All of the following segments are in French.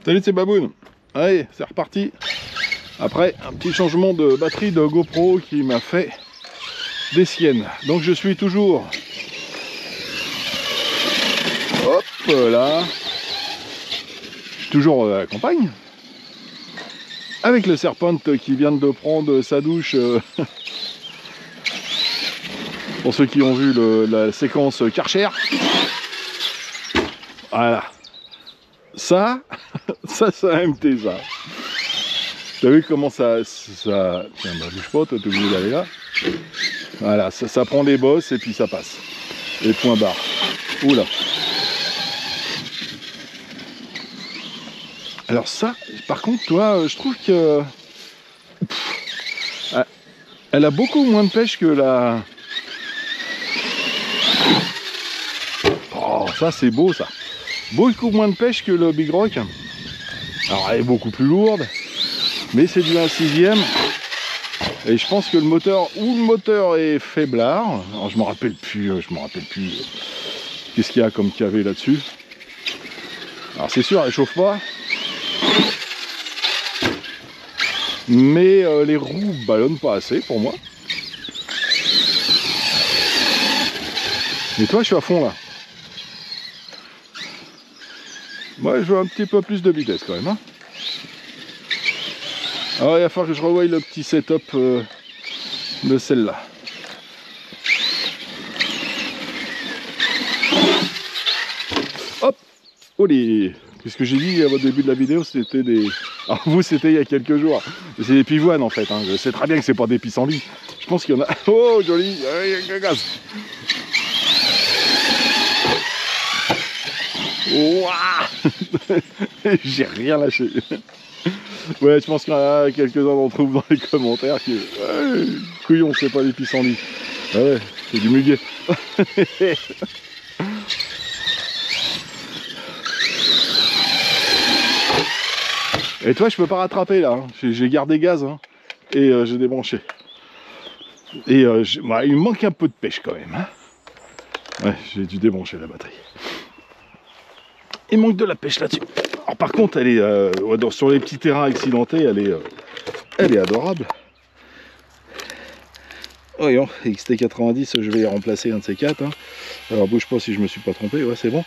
Salut, c'est Baboun. Allez, c'est reparti. Après un petit changement de batterie de GoPro qui m'a fait des siennes. Donc je suis toujours... Hop là. Je suis toujours à la campagne. Avec le Serpent qui vient de prendre sa douche. Pour ceux qui ont vu la séquence Karcher. Voilà. Ça a MT ça. T'as vu comment ça... Tiens, bah bouge pas, toi t'es obligé d'aller là. Voilà, ça prend des bosses et puis ça passe. Et point barre. Oula. Alors ça, par contre, toi, je trouve que... elle a beaucoup moins de pêche que la... Oh, ça c'est beau ça. Beaucoup moins de pêche que le Big Rock. Alors elle est beaucoup plus lourde, mais c'est du 1/6. Et je pense que le moteur est faiblard. Alors je me rappelle plus qu'est-ce qu'il y a comme KV là-dessus. Alors c'est sûr, elle chauffe pas. Mais les roues ballonnent pas assez pour moi. Et toi, je suis à fond là. Moi, je veux un petit peu plus de vitesse quand même. Hein. Alors, il va falloir que je revoie le petit setup de celle-là. Hop! Olé! Qu'est-ce que j'ai dit au début de la vidéo? C'était des... Alors vous, c'était il y a quelques jours. C'est des pivoines en fait. Hein. Je sais très bien que c'est pas des pissenlits. Je pense qu'il y en a... Oh, joli! J'ai rien lâché. Ouais, je pense qu'il y en a quelques-uns d'entre vous dans les commentaires qui... couillon, c'est pas des pissenlits. Ah ouais, c'est du muguet. Et toi, je peux pas rattraper là. Hein. J'ai gardé gaz hein, et j'ai débranché. Et bah, il me manque un peu de pêche quand même. Hein. Ouais, j'ai dû débrancher la batterie. Il manque de la pêche là-dessus. Alors par contre, elle est sur les petits terrains accidentés, elle est adorable. Voyons, XT90, je vais y remplacer un de ces quatre. Hein. Alors bouge pas si je me suis pas trompé, ouais c'est bon.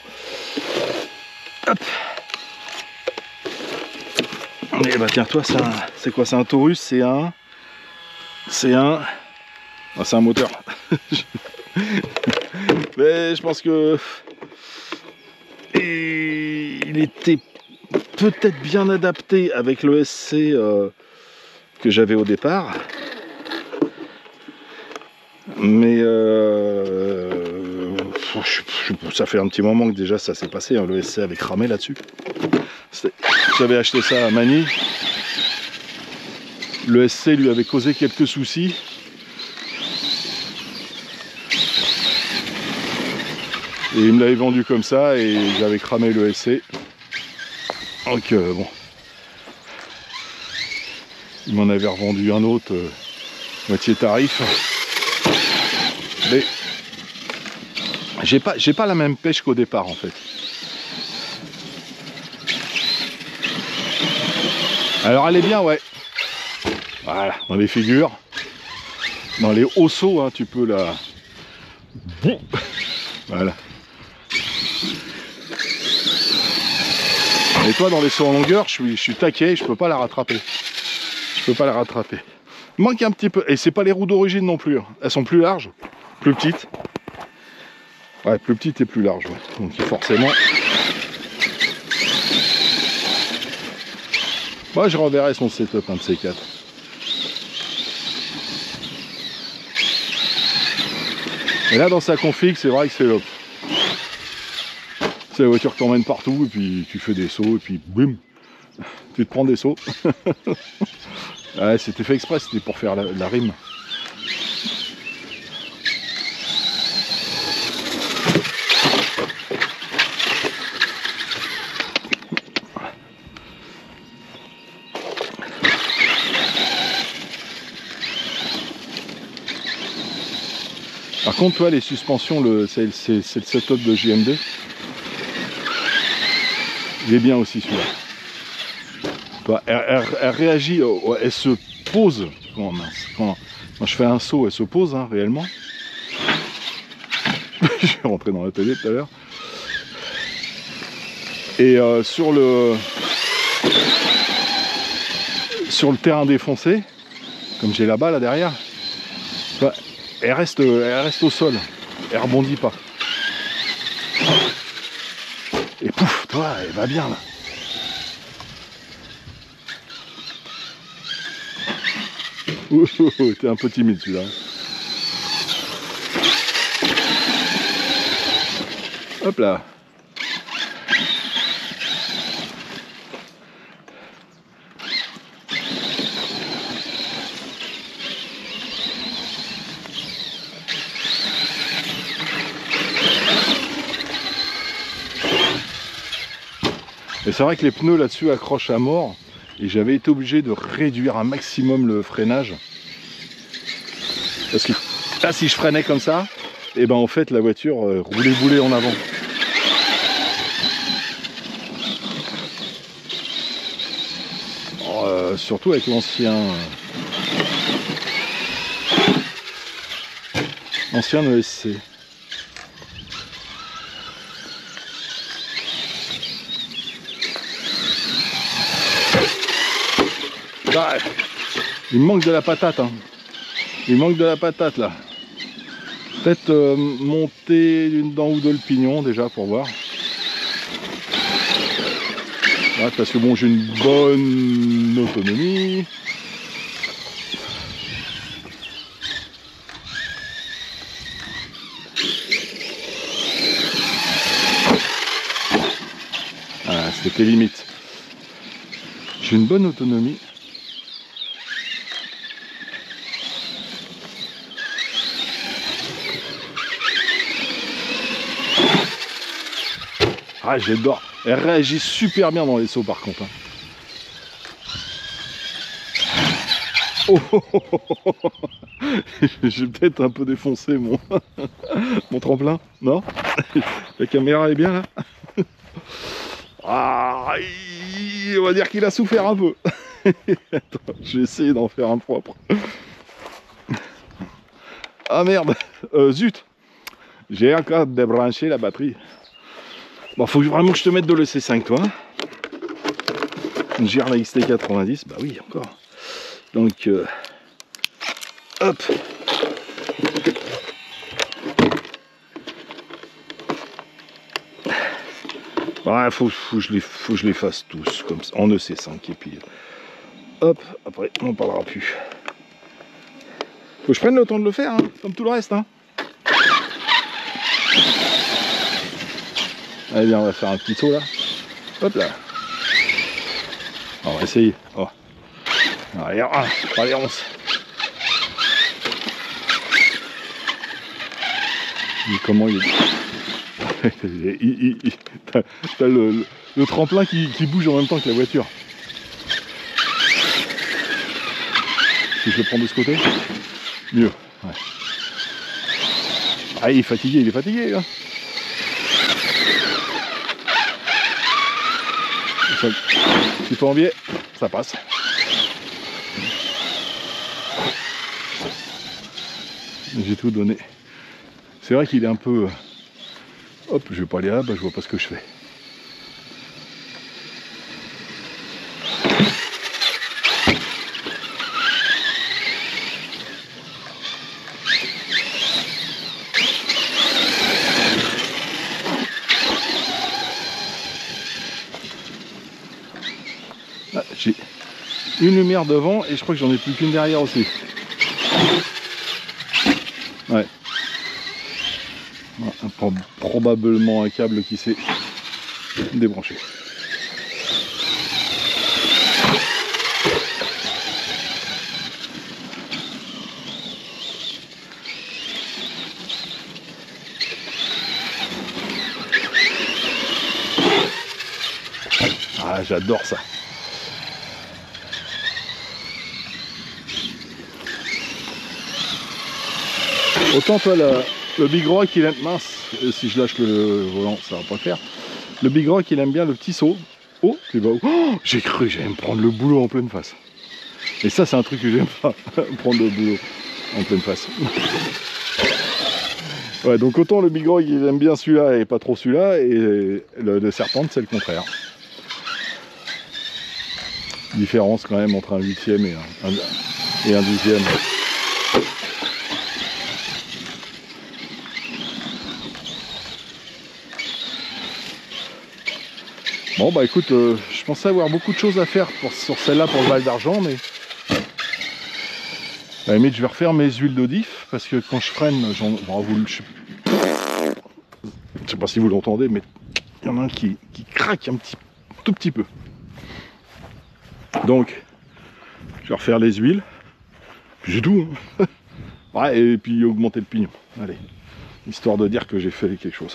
Hop. Et bah tiens toi, c'est quoi? C'est un Taurus, c'est un moteur. Mais je pense que il était peut-être bien adapté avec le SC que j'avais au départ. Mais ça fait un petit moment que déjà ça s'est passé, hein, le SC avait cramé là-dessus. J'avais acheté ça à Manille. Le SC lui avait causé quelques soucis. Et il me l'avait vendu comme ça et j'avais cramé le SC. Donc bon. Il m'en avait revendu un autre, moitié tarif. Mais j'ai pas la même pêche qu'au départ en fait. Alors elle est bien, ouais. Voilà, dans les figures, dans les hauts sauts, hein, tu peux la... Voilà. Et toi, dans les sauts en longueur, je suis taquet, je peux pas la rattraper. Je peux pas la rattraper. Il manque un petit peu. Et c'est pas les roues d'origine non plus. Hein. Elles sont plus larges, plus petites. Ouais, plus petites et plus larges. Ouais. Donc forcément... Moi, je reverrai son setup, un de ces quatre. Et là, dans sa config, c'est vrai que c'est l'op. C'est la voiture qui t'emmène partout, et puis tu fais des sauts, et puis boum, tu te prends des sauts. Ouais, c'était fait exprès, c'était pour faire la rime. Par contre, toi, les suspensions, c'est le setup de JMD. Il est bien aussi celui-là. Bah, elle réagit, elle se pose. Oh, mince. Quand je fais un saut, elle se pose hein, réellement. Je vais rentrer dans l'atelier tout à l'heure. Et sur le terrain défoncé, comme j'ai là-bas, là derrière, bah, elle reste au sol. Elle rebondit pas. Et pouf, toi, elle va bien là. T'es un peu timide celui-là. Hop là. Et c'est vrai que les pneus là-dessus accrochent à mort. Et j'avais été obligé de réduire un maximum le freinage. Parce que là, si je freinais comme ça, et ben en fait la voiture roulait en avant. Surtout avec l'ancien ESC. Ah, il me manque de la patate, hein. Il manque de la patate là. Peut-être monter d'une dent ou deux le pignon déjà pour voir. Ouais, parce que bon, j'ai une bonne autonomie. Ah, c'était les limites. J'ai une bonne autonomie. Ah, j'adore. Elle réagit super bien dans les sauts par contre. Hein. Oh, oh, oh, oh, oh. J'ai peut-être un peu défoncé mon, mon tremplin. Non? La caméra est bien là. Ah, on va dire qu'il a souffert un peu. Attends, je vais essayer d'en faire un propre. Ah merde, zut. J'ai encore débranché la batterie. Bon, faut vraiment que je te mette de l'EC5 toi. Une GR la XT90, bah oui encore. Donc hop. Ouais, faut que je les fasse tous comme ça, en EC5 et puis hop, après on n'en parlera plus. Faut que je prenne le temps de le faire, hein, comme tout le reste. Hein. Allez bien, on va faire un petit saut là. Hop là. On va essayer. Oh. Allez, allez, 11. Comment il est... T'as le tremplin qui bouge en même temps que la voiture. Si je le prends de ce côté, mieux. Ouais. Ah, il est fatigué là. Petit peu en biais, ça passe. J'ai tout donné. C'est vrai qu'il est un peu... Hop, je vais pas aller là, bah, je vois pas ce que je fais. Ah, j'ai une lumière devant et je crois que j'en ai plus qu'une derrière aussi. Ouais. Probablement un câble qui s'est débranché. Ah, j'adore ça. Autant toi le Big Rock il aime mince, si je lâche le volant ça va pas le faire. Le Big Rock il aime bien le petit saut Oh, tu vas où? Oh, j'ai cru que j'allais me prendre le boulot en pleine face. Et ça, c'est un truc que j'aime pas, prendre le boulot en pleine face. Ouais, donc autant le migrog, il aime bien celui-là et pas trop celui-là, et le serpente, c'est le contraire. Différence quand même entre un 8e et un 12e. Bon bah écoute, je pensais avoir beaucoup de choses à faire sur celle-là pour le Val d'Argent, mais à la limite je vais refaire mes huiles de diff, parce que quand je freine, je sais pas si vous l'entendez, mais il y en a un qui craque tout petit peu. Donc je vais refaire les huiles, puis j'ai tout. Hein. Ouais, et puis augmenter le pignon, allez, histoire de dire que j'ai fait quelque chose.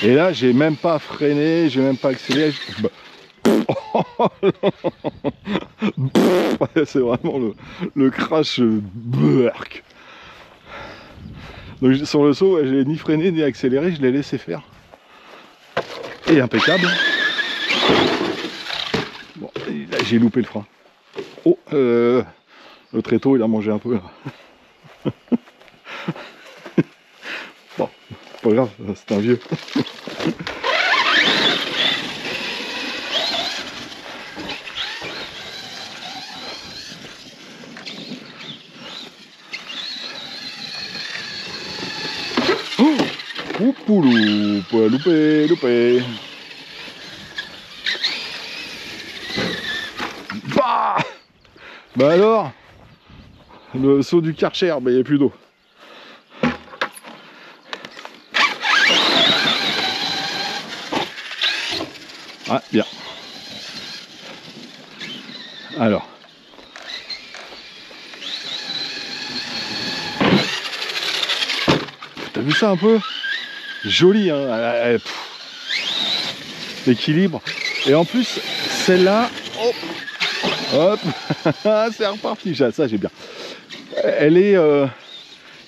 Et là, j'ai même pas freiné, j'ai même pas accéléré. C'est vraiment le crash burk. Donc sur le saut, j'ai ni freiné ni accéléré, je l'ai laissé faire. Et impeccable. Bon, là j'ai loupé le frein. Oh, le tréteau il a mangé un peu là. Bon, pas grave, c'est un vieux. Oupoulou, loupé. Bah alors, le saut du Karcher, bah il n'y a plus d'eau. Ah, bien. Alors. T'as vu ça un peu? Joli, hein, l'équilibre. Et en plus, celle-là, hop, c'est reparti, ça j'ai bien. Elle est,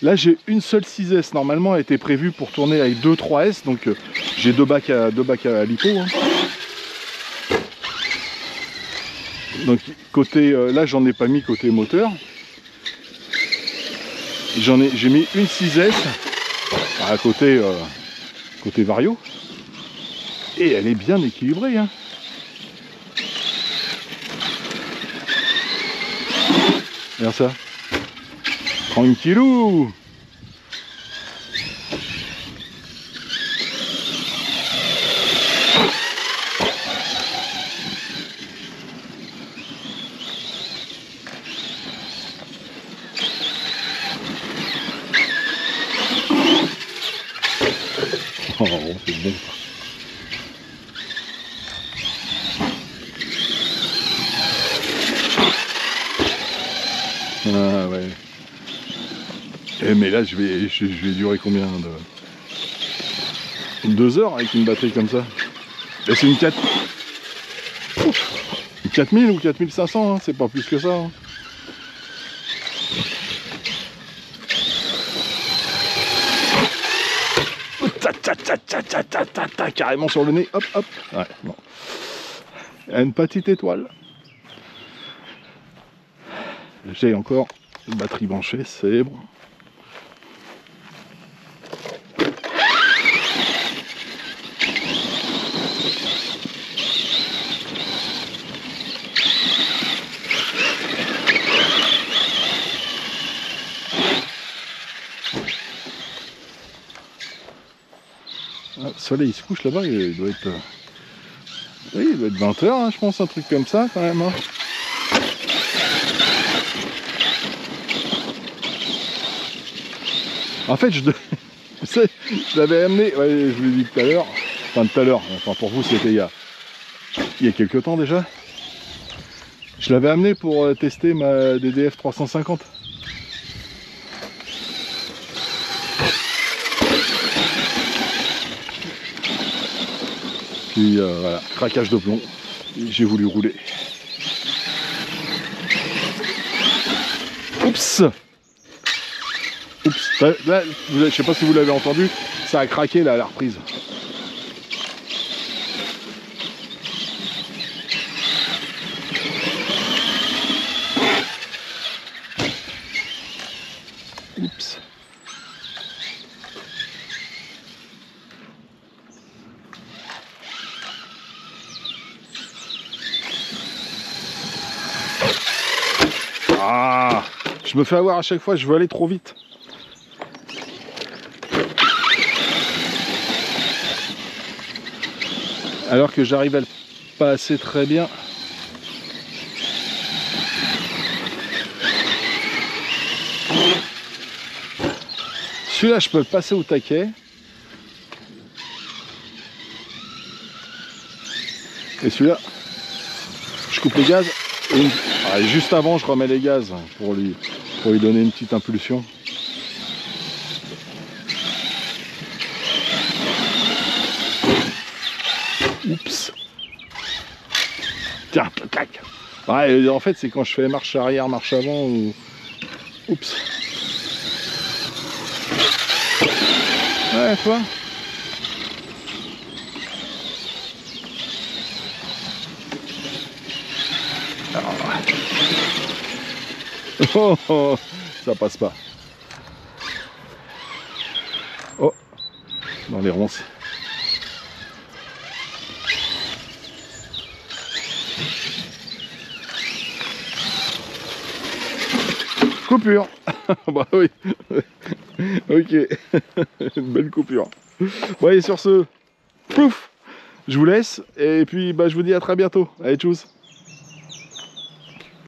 là j'ai une seule 6S, normalement elle était prévue pour tourner avec 2 3S, donc j'ai deux bacs à lipo. Hein. Donc côté, là j'en ai pas mis côté moteur. J'ai mis une 6S à côté, côté Vario. Et elle est bien équilibrée. Hein. Regarde ça. Tranquillou. Oh, c'est bon. Ah ouais. Et mais là je vais durer combien de 2 heures avec une batterie comme ça. Et c'est une 4000 ou 4500, hein, c'est pas plus que ça. Hein. Carrément sur le nez, hop hop. Ouais, bon. Une petite étoile. J'ai encore une batterie branchée, c'est bon. Le soleil il se couche là-bas, il doit être... Oui, il doit être 20h, hein, je pense, un truc comme ça quand même. Hein. En fait, je l'avais amené, ouais, je vous l'ai dit tout à l'heure, enfin pour vous c'était il y a quelques temps déjà. Je l'avais amené pour tester ma DDF 350. Puis voilà, craquage de plomb. J'ai voulu rouler. Oups! Oups! Là, je sais pas si vous l'avez entendu, ça a craqué là à la reprise. Oups! Ah! Je me fais avoir à chaque fois, je veux aller trop vite. Alors que j'arrive à le passer très bien. Celui-là, je peux le passer au taquet. Et celui-là, je coupe les gaz. Et juste avant, je remets les gaz pour lui donner une petite impulsion. Oups. Tiens, tac. Ouais, en fait, c'est quand je fais marche arrière, marche avant ou... Oups. Ouais, toi. Oh, oh, ça passe pas. Oh, dans les ronces. Coupure. Bah oui. Ok. Une belle coupure. Bon, et sur ce, pouf, je vous laisse. Et puis, bah, je vous dis à très bientôt. Allez, tchuss.